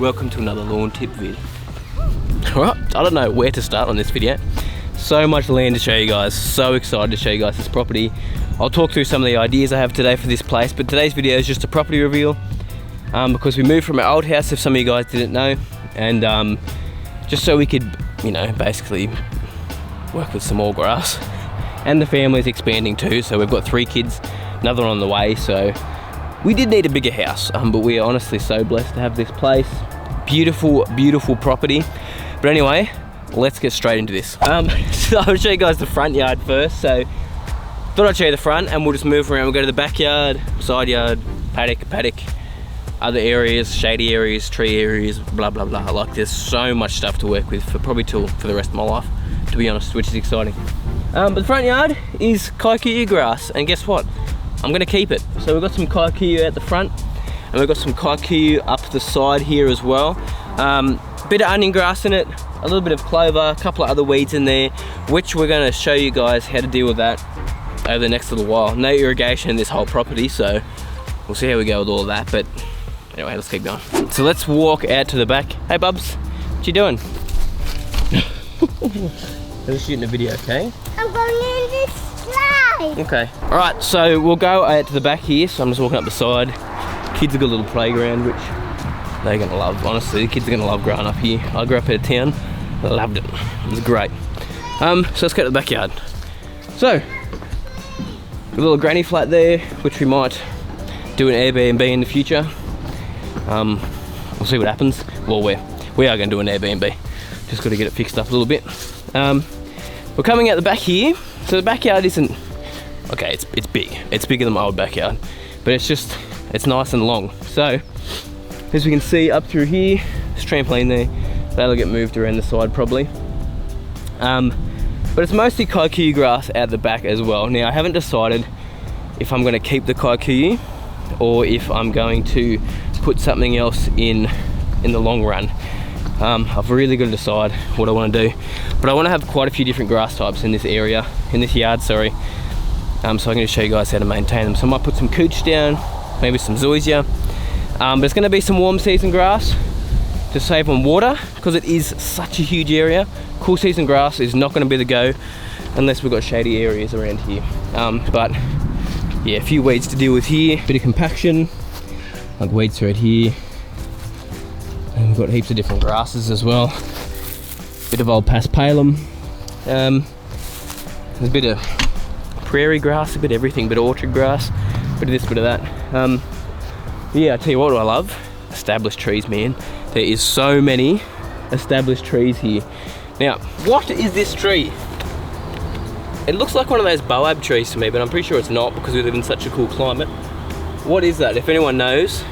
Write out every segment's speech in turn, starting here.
welcome to another lawn tip video. Alright, I don't know where to start on this video. So much land to show you guys, so excited to show you guys this property. I'll talk through some of the ideas I have today for this place, but today's video is just a property reveal because we moved from our old house, if some of you guys didn't know, and just so we could, you know, basically work with some more grass. And the family's expanding too, so we've got 3 kids, another one on the way, so we did need a bigger house, but we are honestly so blessed to have this place. Beautiful, beautiful property. But anyway, let's get straight into this. So I'll show you guys the front yard first. So thought I'd show you the front and we'll just move around. We'll go to the backyard, side yard, paddock, other areas, shady areas, tree areas, blah, blah, blah. Like there's so much stuff to work with for probably for the rest of my life, to be honest, which is exciting. But the front yard is Kikuyu grass, and guess what? I'm gonna keep it. So we've got some Kikuyu at the front, and we've got some Kikuyu up the side here as well. Bit of onion grass in it, a little bit of clover, a couple of other weeds in there, which we're gonna show you guys how to deal with that over the next little while. No irrigation in this whole property, so we'll see how we go with all of that, but anyway, let's keep going. So let's walk out to the back. Hey Bubs, what you doing? I was shooting a video, okay? I'm going in this slide. Okay. Alright, so we'll go out to the back here. So I'm just walking up the side. Kids have got a little playground, which they're going to love. Honestly, the kids are going to love growing up here. I grew up out of town. I loved it. It was great. So let's go to the backyard. So, a little granny flat there, which we might do an Airbnb in the future. We'll see what happens. Well, we are going to do an Airbnb. Just got to get it fixed up a little bit. We're coming out the back here. So the backyard isn't, okay, it's big. It's bigger than my old backyard, but it's nice and long. So as we can see up through here, there's a trampoline there. That'll get moved around the side probably. But it's mostly Kikuyu grass out the back as well. Now I haven't decided if I'm going to keep the Kikuyu or if I'm going to put something else in the long run. I've really got to decide what I want to do, but I want to have quite a few different grass types in this area, in this yard, sorry. So I'm going to show you guys how to maintain them. So I might put some cooch down, maybe some zoysia, but it's going to be some warm season grass to save on water because it is such a huge area. Cool season grass is not going to be the go unless we've got shady areas around here. But yeah, a few weeds to deal with here, bit of compaction, like weeds right here. And we've got heaps of different grasses as well. Bit of old paspalum. There's a bit of prairie grass, a bit of everything, bit of orchard grass, bit of this, bit of that. Yeah, I tell you what I love, established trees, man. There is so many established trees here. Now, what is this tree? It looks like one of those boab trees to me, but I'm pretty sure it's not because we live in such a cool climate. What is that? If anyone knows,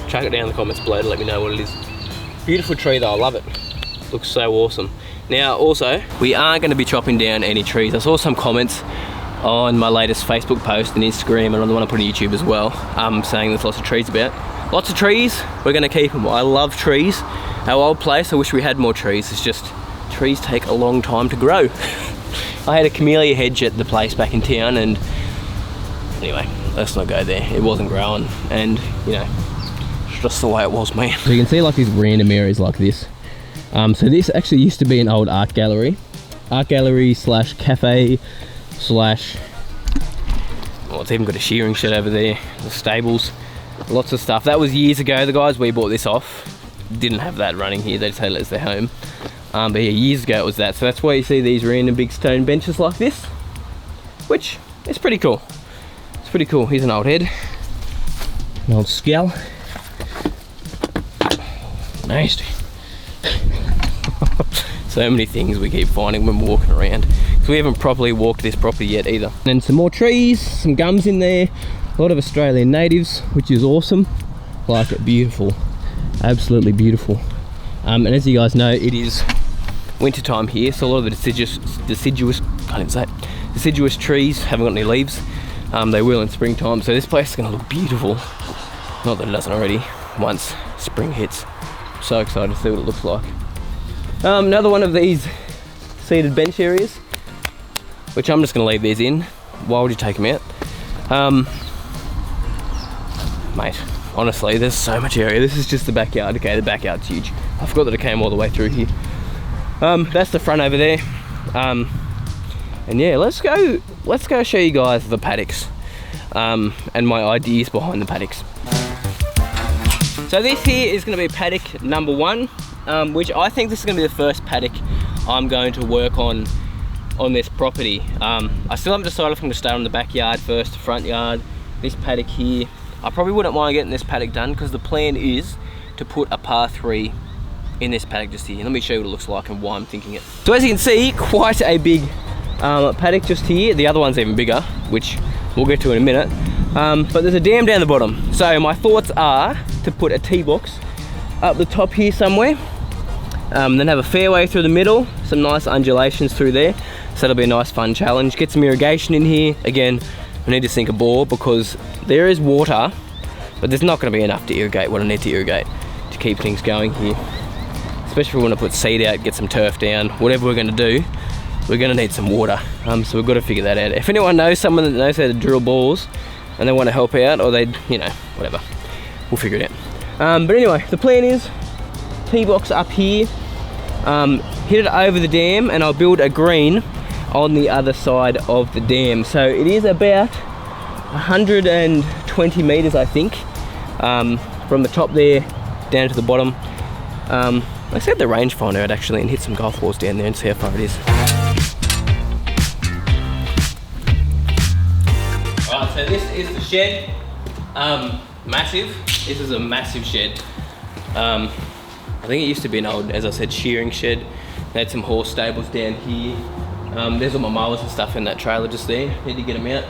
chuck it down in the comments below to let me know what it is. Beautiful tree though, I love it. Looks so awesome. Now also, we aren't going to be chopping down any trees. I saw some comments on my latest Facebook post and Instagram and on the one I put on YouTube as well, saying there's lots of trees about. Lots of trees, we're going to keep them. I love trees. Our old place, I wish we had more trees. It's just, trees take a long time to grow. I had a camellia hedge at the place back in town and anyway, let's not go there. It wasn't growing and, you know, just the way it was, man. So you can see like these random areas like this. So this actually used to be an old art gallery slash cafe slash, well, it's even got a shearing shed over there, the stables, lots of stuff. That was years ago. The guys we bought this off didn't have that running here. They just had it as their home. But yeah, years ago it was that. So that's why you see these random big stone benches like this, which is pretty cool. It's pretty cool. Here's an old head, an old skull. Nasty. So many things we keep finding when we're walking around. So we haven't properly walked this property yet either. And then some more trees, some gums in there, a lot of Australian natives, which is awesome. Like it, beautiful, absolutely beautiful. And as you guys know, it is winter time here, so a lot of the deciduous trees haven't got any leaves. They will in springtime, so this place is going to look beautiful. Not that it doesn't already once spring hits. So excited to see what it looks like. Another one of these seated bench areas, which I'm just going to leave these in. Why would you take them out? Mate, honestly. There's so much area. This is just the backyard. Okay, the backyard's huge. I forgot that it came all the way through here. That's the front over there. And yeah, let's go show you guys the paddocks and my ideas behind the paddocks. So this here is going to be paddock number 1, which I think this is going to be the first paddock I'm going to work on this property. I still haven't decided if I'm going to start on the backyard first, the front yard, this paddock here. I probably wouldn't mind getting this paddock done because the plan is to put a par 3 in this paddock just here. Let me show you what it looks like and why I'm thinking it. So as you can see, quite a big paddock just here. The other one's even bigger, which we'll get to in a minute. But there's a dam down the bottom. So my thoughts are to put a tee box up the top here somewhere. Then have a fairway through the middle, some nice undulations through there. So that'll be a nice fun challenge. Get some irrigation in here. Again, we need to sink a bore because there is water, but there's not going to be enough to irrigate what I need to irrigate to keep things going here. Especially if we want to put seed out, get some turf down, whatever we're going to do, we're going to need some water. So we've got to figure that out. If anyone knows someone that knows how to drill bores and they want to help out, or they, you know, whatever, we'll figure it out. But anyway, the plan is tee box up here, hit it over the dam, and I'll build a green on the other side of the dam. So it is about 120 meters, I think, from the top there down to the bottom. Let's get the rangefinder out actually and hit some golf balls down there and see how far it is. Alright, so this is the shed. Massive. This is a massive shed. I think it used to be an old, as I said, shearing shed. They had some horse stables down here. There's all my mowers and stuff in that trailer just there. Need to get them out,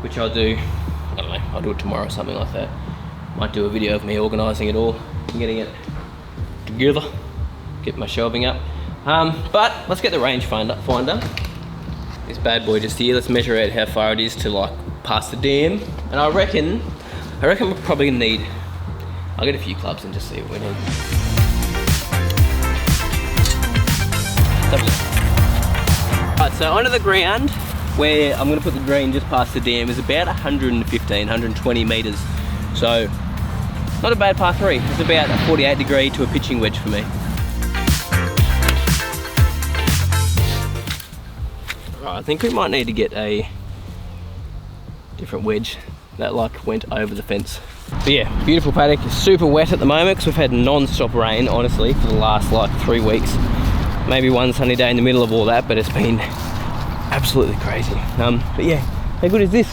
which I'll do, I don't know, I'll do it tomorrow or something like that. Might do a video of me organising it all and getting it together, get my shelving up. But let's get the rangefinder. This bad boy just here. Let's measure out how far it is to like past the dam. And I reckon we're probably gonna need, I'll get a few clubs and just see what we need. Alright, so under the ground where I'm gonna put the green just past the dam is about 120 meters. So not a bad par 3. It's about a 48 degree to a pitching wedge for me. Right, I think we might need to get a different wedge that like went over the fence. But yeah, beautiful paddock. It's super wet at the moment because we've had non-stop rain, honestly, for the last like 3 weeks. Maybe one sunny day in the middle of all that, but it's been absolutely crazy. But yeah, how good is this?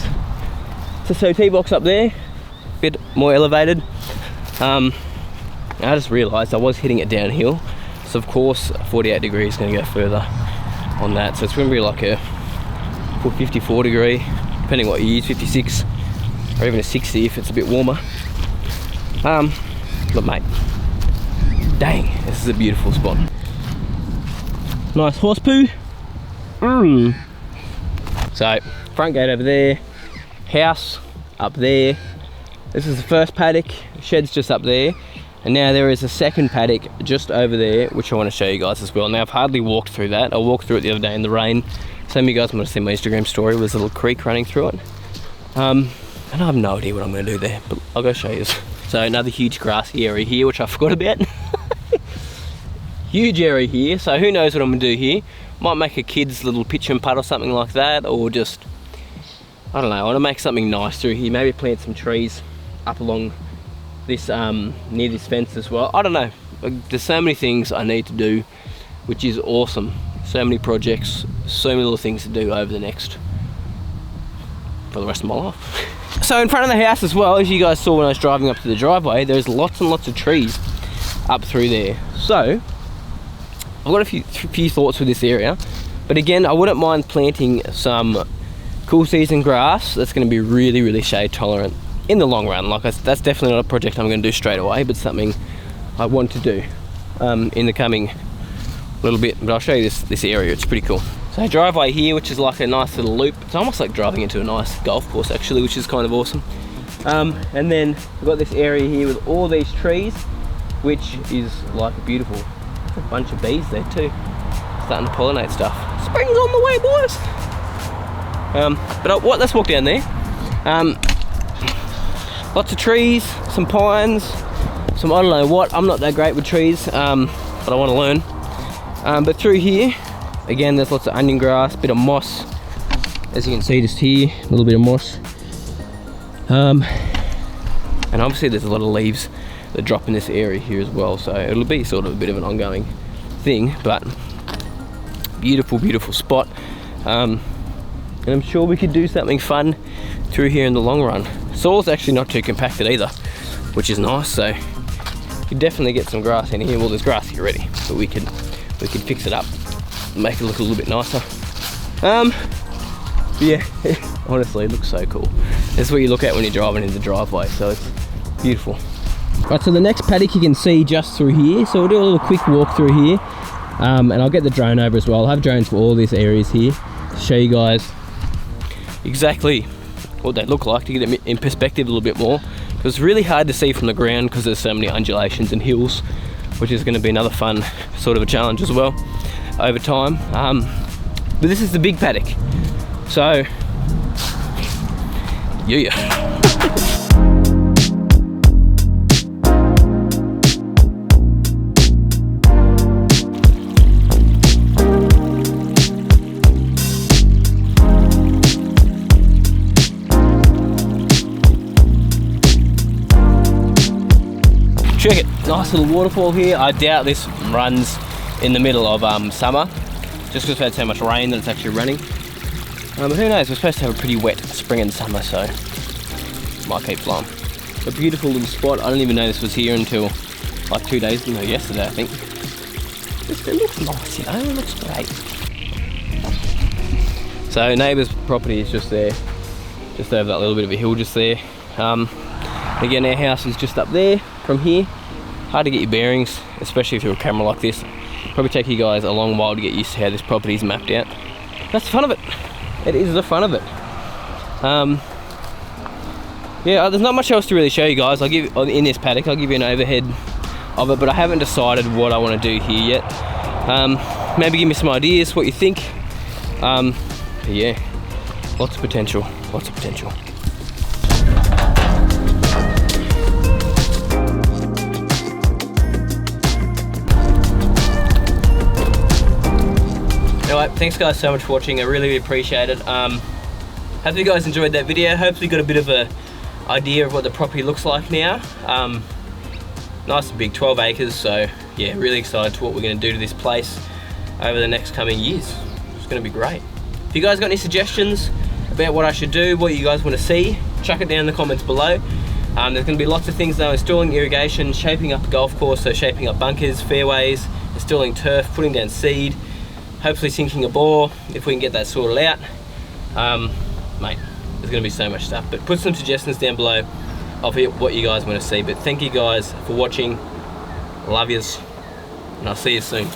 So tee box up there, a bit more elevated. I just realised I was hitting it downhill, so of course 48 degrees is going to go further on that, so it's going to be like a 54 degree, depending what you use, 56 or even a 60 if it's a bit warmer. But mate, dang, this is a beautiful spot. Nice horse poo. So front gate over there, house up there. This is the first paddock, shed's just up there, and now there is a second paddock just over there, which I want to show you guys as well. Now I've hardly walked through that. I walked through it the other day in the rain. Some of you guys might have seen my Instagram story with this little creek running through it. And I have no idea what I'm going to do there, but I'll go show you. So another huge grassy area here, which I forgot about. Huge area here, so who knows what I'm going to do here. Might make a kid's little pitch and putt or something like that, or just, I don't know, I want to make something nice through here. Maybe plant some trees up along this, near this fence as well. I don't know, there's so many things I need to do, which is awesome. So many projects, so many little things to do over the next, for the rest of my life. So in front of the house as well, as you guys saw when I was driving up to the driveway, there's lots and lots of trees up through there. So I've got a few thoughts for this area, but again, I wouldn't mind planting some cool season grass that's going to be really, really shade tolerant in the long run. Like that's definitely not a project I'm going to do straight away, but something I want to do in the coming little bit. But I'll show you this area. It's pretty cool. So driveway here, which is like a nice little loop. It's almost like driving into a nice golf course actually, which is kind of awesome. And then we've got this area here with all these trees, which is like beautiful. A bunch of bees there too, starting to pollinate stuff. Spring's on the way, boys. But let's walk down there. Lots of trees, some pines, some I don't know what. I'm not that great with trees, but I want to learn. But through here, again, there's lots of onion grass, bit of moss. As you can see, just here, a little bit of moss. And obviously there's a lot of leaves that drop in this area here as well, so it'll be sort of a bit of an ongoing thing, but beautiful, beautiful spot. And I'm sure we could do something fun through here in the long run. Soil's actually not too compacted either, which is nice, so you could definitely get some grass in here. Well, there's grass here already, but we could fix it up, make it look a little bit nicer. Yeah, honestly, it looks so cool. That's what you look at when you're driving in the driveway, so it's beautiful. Right, so the next paddock you can see just through here, so we'll do a little quick walk through here, and I'll get the drone over as well. I'll have drones for all these areas here to show you guys exactly what they look like, to get it in perspective a little bit more, because it's really hard to see from the ground because there's so many undulations and hills, which is going to be another fun sort of a challenge as well over time. But this is the big paddock, so yeah. Check it, nice little waterfall here. I doubt this runs in the middle of summer, just because we've had so much rain that it's actually running. But who knows, we're supposed to have a pretty wet spring and summer, so might keep flowing. A beautiful little spot. I didn't even know this was here until like 2 days, no, yesterday I think. It looks nice, you know, it looks great. So neighbour's property is just there, just over that little bit of a hill just there. Again, our house is just up there from here. Hard to get your bearings, especially if you're a camera like this. Probably take you guys a long while to get used to how this property is mapped out. That's the fun of it. It is the fun of it. Yeah, there's not much else to really show you guys. I'll give in this paddock. I'll give you an overhead of it, but I haven't decided what I want to do here yet. Maybe give me some ideas, what you think. But yeah, lots of potential. Lots of potential. Anyway, thanks guys so much for watching. I really appreciate it. Hope you guys enjoyed that video. Hopefully you got a bit of a idea of what the property looks like now. Nice and big, 12 acres, so yeah, really excited to what we're going to do to this place over the next coming years. It's going to be great. If you guys got any suggestions about what I should do, what you guys want to see, chuck it down in the comments below. There's going to be lots of things though: installing irrigation, shaping up a golf course, so shaping up bunkers, fairways, installing turf, putting down seed, hopefully sinking a bore if we can get that sorted out. Mate, there's going to be so much stuff, but put some suggestions down below of what you guys want to see. But thank you guys for watching. Love yous, and I'll see you soon.